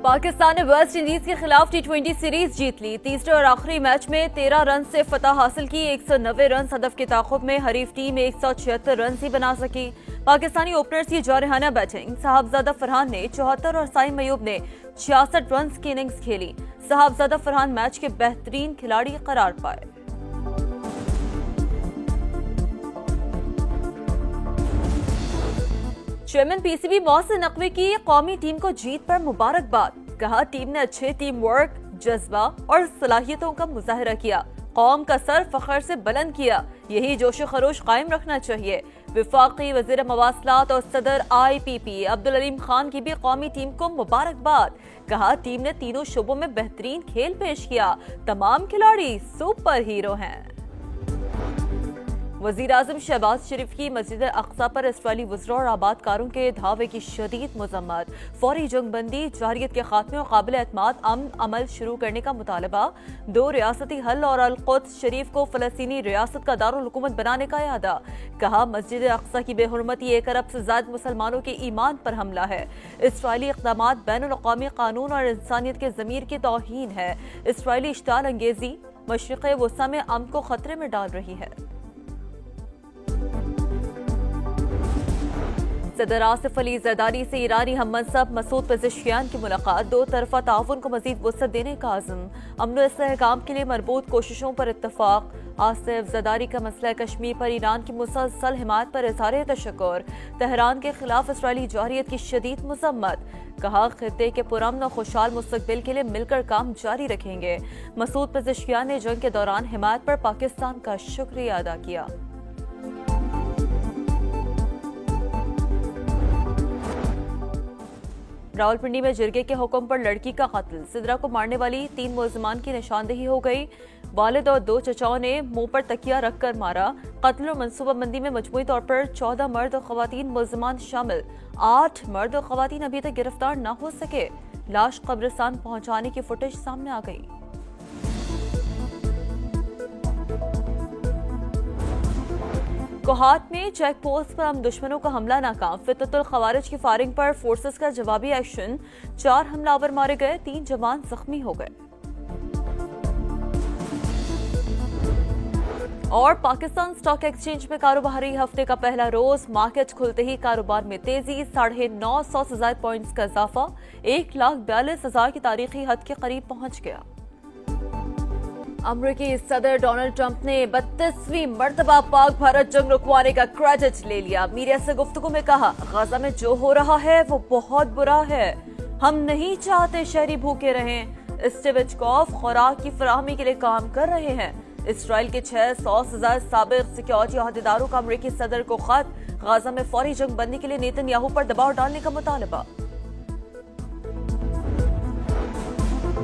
पाकिस्तान ने West Indies के खिलाफ टी20 सीरीज जीत ली। तीसरे और आखिरी मैच में 13 रन से फतह हासिल की। 190 रन हदफ के ताक़ुब में हरीफ टीम 176 रन ही बना सकी। पाकिस्तानी ओपनर्स की जारहाना बैटिंग। साहबजादा फरहान ने 74 और साइम अयूब ने 66 रन की इनिंग्स खेली। साहबजादा फरहान मैच के बेहतरीन खिलाड़ी करार पाए। चेयरमैन पीसीबी मोहसिन नकवी की कौमी टीम को जीत पर मुबारकबाद। कहा, टीम ने अच्छे टीम वर्क, जज्बा और सलाहियतों का मुजाहरा किया। कौम का सर फख्र से बुलंद किया। यही जोश खरोश कायम रखना चाहिए। विफाकी वज़ीर मवासलात और सदर IPP अब्दुल अलीम खान की भी कौमी टीम को मुबारकबाद। कहा, टीम ने तीनों शोबों में बेहतरीन खेल पेश किया। तमाम खिलाड़ी सुपर हीरो हैं। वज़ीर आज़म शहबाज शरीफ की मस्जिद अक्सा पर इसराइली वज़रा और आबादकारों के धावे की शदीद मज़म्मत। फौरी जंगबंदी, जारियत के खात्मे और काबिल एतमाद अमन अमल शुरू करने का मुतालबा। 2 रियासती हल और अल-कुद्स शरीफ को फ़लस्तीनी रियासत का दारुल हुकूमत बनाने का इरादा। कहा, मस्जिद अक्सा की बेहुरमती 1 अरब से ज़ायद मुसलमानों के ईमान पर हमला है। इसराइली इक़दामात बैनुल-अक़वामी कानून और इंसानियत के ज़मीर की तौहीन है। इसराइली इश्ताल अंगेज़ी मशरिक़ वस्ता में अमन को खतरे में डाल रही है। सदर आसिफ अली ज़रदारी से ईरानी हममनसब मसूद पेज़ेश्कियान की मुलाकात। 2 तरफ़ा ताउन को मज़ीद वुसअत देने का आज़म। अमन और इस्तेहकाम के लिए मरबूत कोशिशों पर इत्तफ़ाक़। आसिफ ज़रदारी का मसला कश्मीर पर ईरान की मुसलसल हिमायत पर इज़हार तशक्कुर। तेहरान के खिलाफ इसराइली जारियत की शदीद मज़म्मत। कहा, खित्ते के पुरअमन और खुशहाल मुस्तक़बिल के लिए मिलकर काम जारी रखेंगे। मसूद पेज़ेश्कियान ने जंग के दौरान हिमायत पर पाकिस्तान का शुक्रिया अदा किया। रावलपिंडी में जिरगे के हुक्म पर लड़की का कत्ल। सिदरा को मारने वाली 3 मुलज़मान की निशानदेही हो गई। वालिद और 2 चचाओं ने मुंह पर तकिया रखकर मारा। कत्ल और मनसूबाबंदी में मजमूई तौर पर 14 मर्द और ख़वातीन मुलज़मान शामिल। 8 मर्द और ख़वातीन अभी तक गिरफ्तार न हो सके। लाश कब्रिस्तान पहुंचाने की फुटेज सामने आ गई। कोहाट में चेक पोस्ट पर हम दुश्मनों का हमला नाकाम। फितरतुल खवारिज की फायरिंग पर फोर्सेस का जवाबी एक्शन। 4 हमलावर मारे गए, 3 जवान जख्मी हो गए। और पाकिस्तान स्टॉक एक्सचेंज में कारोबारी हफ्ते का पहला रोज। मार्केट खुलते ही कारोबार में तेजी। 950 से ज्यादा पॉइंट्स का इजाफा। 1,42,000 की तारीखी हद के करीब पहुंच गया। अमरीकी सदर डोनाल्ड ट्रंप ने 32वीं मर्तबा पाक भारत जंग रुकवाने का क्रेडिट ले लिया। मीडिया से गुफ्तगू में कहा, गाजा में जो हो रहा है वो बहुत बुरा है। हम नहीं चाहते शहरी भूखे रहें। स्टिविचकॉफ खुराक की फराहमी के लिए काम कर रहे हैं। इसराइल के 600 से ज्यादा साबिक सिक्योरिटी अहदेदारों का अमरीकी सदर को खत। गाजा में फौरी जंग बंदी के लिए नेतन्याहू पर दबाव डालने का मुतालबा।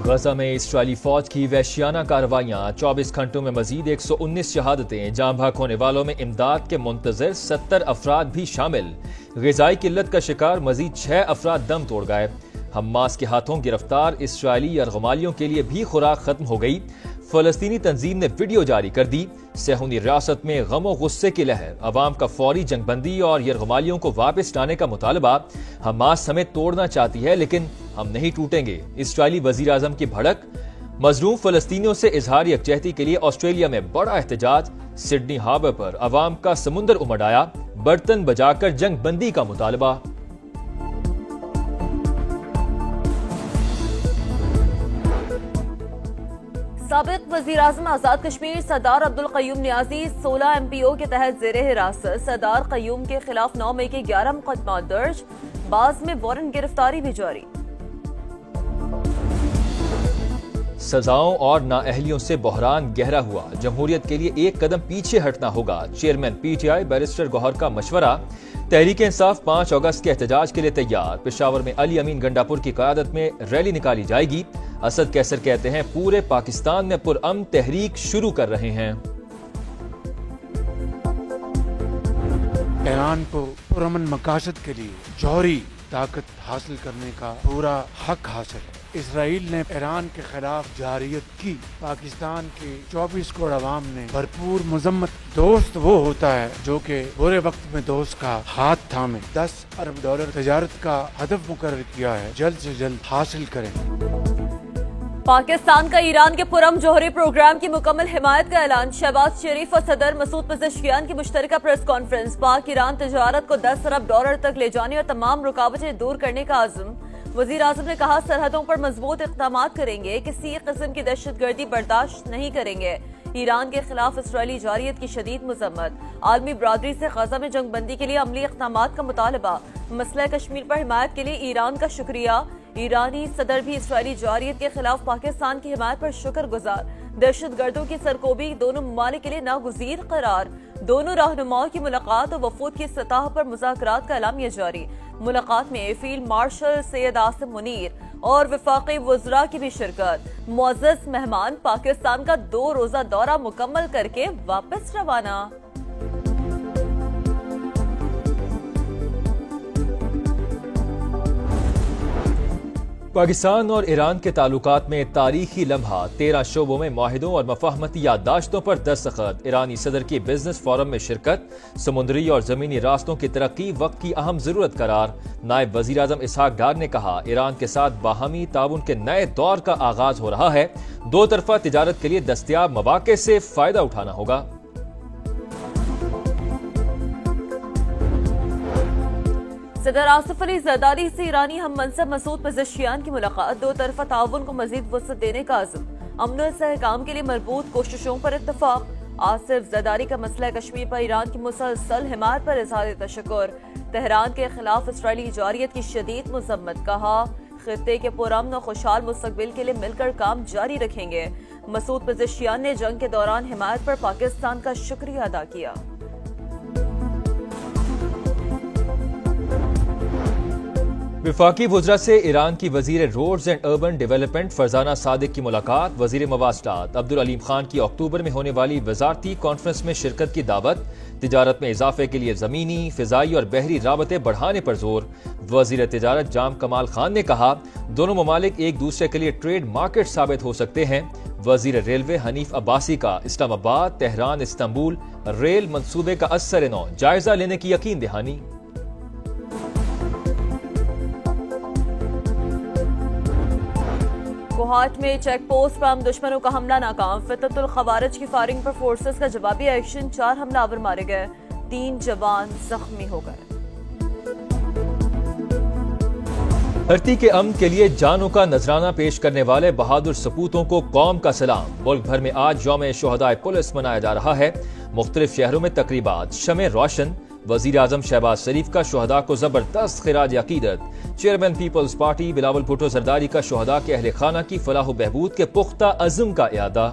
गजा में इसराइली फौज की वहशियाना कार्रवाइयां। 24 घंटों में मजीद 119 शहादतें। जाँ भाग होने वालों में इमदाद के मुंतजर 70 अफराद भी शामिल। ग़िज़ाई किल्लत का शिकार मजीद 6 अफराद दम तोड़ गए। हमास के हाथों गिरफ्तार इसराइली यरगमालियों के लिए भी खुराक खत्म हो गई। फलस्तीनी तंजीम ने वीडियो जारी कर दी। सहूनी रियासत में गम गुस्से की लहर। अवाम का फौरी जंगबंदी और यरगमालियों को वापस लाने का मुतालबा। हमास हमें तोड़ना चाहती है लेकिन हम नहीं टूटेंगे। इसराइली वजीर आजम की भड़क। मजलूम फलस्तीनियों से इजहार यकजहती के लिए ऑस्ट्रेलिया में बड़ा एहतजाज। सिडनी हार्बर पर अवाम का समुंदर उमड़ आया। बर्तन बजाकर जंग बंदी का मुतालबा। साबिक वज़ीर आज़म आज़ाद कश्मीर सरदार अब्दुल क़य्यूम नियाज़ी 16 MPO के तहत ज़ेरे हिरासत। सरदार क़य्यूम के खिलाफ 9 मई के 11 मुकदमा दर्ज। बाज़ में वारंट गिरफ्तारी भी जारी। सजाओं और नाअहलियों से बहरान गहरा हुआ। जमहूरियत के लिए एक कदम पीछे हटना होगा। चेयरमैन PTI बैरिस्टर गौहर का मशवरा। तहरीक इंसाफ 5 अगस्त के एहतजाज के लिए तैयार। पेशावर में अली अमीन गंडापुर की क़यादत में रैली निकाली जाएगी। असद कैसर कहते हैं, पूरे पाकिस्तान में पुरअमन तहरीक शुरू कर रहे हैं। ईरान को पुरअमन मकासद के लिए जौहरी ताकत हासिल करने का पूरा हक हासिल है। इसराइल ने ईरान के खिलाफ जारियत की। पाकिस्तान के 24 करोड़ अवाम ने भरपूर मजम्मत। दोस्त वो होता है जो कि बुरे वक्त में दोस्त का हाथ थामे। $10 अरब तजारत का हदफ मुकर्रर किया है, जल्द से जल्द हासिल करें। पाकिस्तान का ईरान के पुरम जोहरी प्रोग्राम की मुकम्मल हिमायत का ऐलान। शहबाज शरीफ और सदर मसूद पेज़ेश्कियान की मुश्तरका प्रेस कॉन्फ्रेंस। पाक ईरान तजारत को $10 अरब तक ले जाने और तमाम रुकावटें दूर करने का आज़म। वज़ीर आज़म ने कहा, सरहदों पर मजबूत इक़दाम करेंगे, किसी किस्म की दहशतगर्दी बर्दाश्त नहीं करेंगे। ईरान के खिलाफ इसराइली जारियत की शदीद मजम्मत। आलमी बरादरी से गजा में जंग बंदी के लिए अमली इक़दाम का मुतालबा। मसला कश्मीर पर हिमायत के लिए ईरान का शुक्रिया। ईरानी सदर भी इसराइली जारियत के खिलाफ पाकिस्तान की हिमायत पर शुक्रगुजार। दहशतगर्दों की सरकोबी दोनों ममालिक के लिए नागुज़ीर करार। दोनों रहनुमाओं की मुलाकात और वफूद की सतह पर मुज़ाकरात का एलामिया जारी। मुलाकात में फील्ड मार्शल सैयद आसिम मुनीर और वफाकी वज़रा की भी शिरकत। मुअज़्ज़ज़ मेहमान पाकिस्तान का 2 रोज़ा दौरा मुकम्मल करके वापस रवाना। पाकिस्तान और ईरान के ताल्लुकात में तारीखी लम्हा। 13 शोबों में मुआहिदों और मफाहमती याददाश्तों पर दस्तखत। ईरानी सदर की बिजनेस फोरम में शिरकत। समुद्री और जमीनी रास्तों की तरक्की वक्त की अहम जरूरत करार। नायब वजीर आजम इसहाक डार ने कहा, ईरान के साथ बाहमी ताउन के नए दौर का आगाज हो रहा है। 2 तरफा तिजारत के लिए दस्तयाब मौके से फायदा उठाना होगा। सदर आसिफ अली जरदारी से ईरानी हम मनसब मसूद पेज़ेश्कियान की मुलाकात। 2 तरफा ताउन को मजीद वसअत देने का आज़म। अमन और इस्तेहकाम के लिए मजबूत कोशिशों पर इत्तफाक। आसिफ जरदारी का मसला कश्मीर पर ईरान की मुसलसल हिमायत पर इज़हार तशक्कुर। तेहरान के खिलाफ इसराइली जारियत की शदीद मजम्मत। कहा, खित्ते के पुरअमन और खुशहाल मुस्तकबिल के लिए मिलकर काम जारी रखेंगे। मसूद पेज़ेश्कियान ने जंग के दौरान हिमायत पर पाकिस्तान का शुक्रिया अदा किया। विफाकी वज़रा से ईरान की वजीर roads and urban development Farzana Sadiq की मुलाकात। वजीर मवासलात अब्दुल अलीम खान की अक्टूबर में होने वाली वजारती कॉन्फ्रेंस में शिरकत की दावत। तिजारत में इजाफे के लिए जमीनी, फिजाई और बहरी राबते बढ़ाने पर जोर। वजीर तिजारत जाम कमाल खान ने कहा, दोनों ममालिक एक दूसरे के लिए ट्रेड मार्केट साबित हो सकते हैं। वजीर रेलवे हनीफ अब्बासी का इस्लामाबाद तेहरान इस्तांबुल रेल मंसूबे का असर-ए-नौ जायजा लेने की यकीन दहानी। कोहाट में चेक पोस्ट पर हम दुश्मनों का हमला नाकाम। फितरतुल खवारिज की फायरिंग पर फोर्सेस का जवाबी एक्शन। 4 हमलावर मारे गए, 3 जवान जख्मी हो गए। धरती के अमन के लिए जानों का नजराना पेश करने वाले बहादुर सपूतों को कौम का सलाम। मुल्क भर में आज यौम शुहदाए पुलिस मनाया जा रहा है। मुख्तलिफ शहरों में तकरीबात, शमे रोशन। वजीर आजम शहबाज शरीफ का शुहदा को जबरदस्त खिराज अकीदत। चेयरमैन पीपल्स पार्टी बिलावल भुट्टो जरदारी का शुहदा के अहले खाना की फलाह बहबूद के पुख्ता अज़्म का इयादा।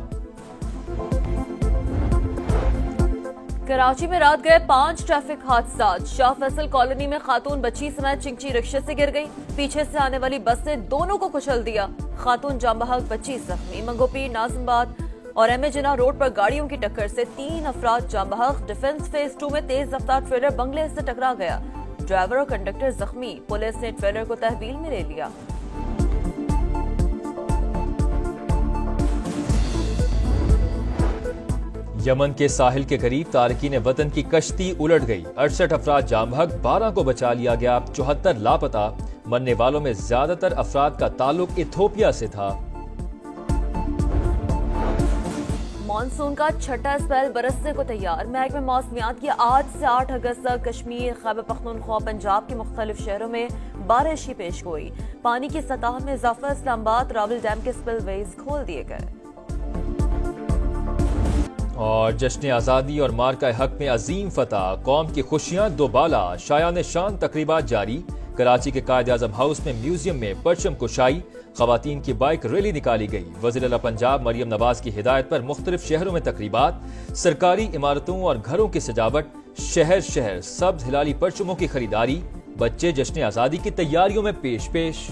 कराची में रात गए 5 ट्रैफिक हादसा। शाह फैसल कॉलोनी में खातून बच्ची समेत चिंची रिक्शे से गिर गई। पीछे से आने वाली बस ने दोनों को कुचल दिया। खातून जामबहक, बच्ची जख्मी। मंगोपीर, नाजिमाबाद और एम ए जिना रोड पर गाड़ियों की टक्कर से 3 अफराद जामबहक। डिफेंस फेज 2 में तेज रफ्तार ट्रेलर बंगले से टकरा गया। ड्राइवर और कंडक्टर जख्मी। पुलिस ने ट्रेलर को तहवील में ले लिया। यमन के साहिल के करीब तारकीन वतन की कश्ती उलट गई। 68 अफराद जामबहक, 12 को बचा लिया गया। 74 लापता। मरने वालों में ज्यादातर अफराद का ताल्लुक इथोपिया से था। मानसून का छठा स्पेल बरसने को तैयार। महकमे मौसमियात की आज से 8 अगस्त तक कश्मीर, खैबर पख्तूनख्वा, पंजाब के मुख्तलिफ शहरों में बारिश ही पेश गोई। पानी की सतह में इजाफा। इस्लामाबाद, रावल डैम के स्पिलवेज खोल दिए गए। और जश्न आज़ादी और मार्का हक में अजीम फतह, कौम की खुशियां दोबाला। शायान शान तकरीबात जारी। कराची के कायद आजम हाउस में म्यूजियम में परचम कुशाई। खवातीन की बाइक रैली निकाली गई। वज़ीर आला पंजाब मरियम नवाज की हिदायत पर मुख्तलिफ शहरों में तकरीबात। सरकारी इमारतों और घरों की सजावट। शहर शहर सब्ज हिलाली परचमों की खरीदारी। बच्चे जश्न आज़ादी की तैयारियों में पेश पेश।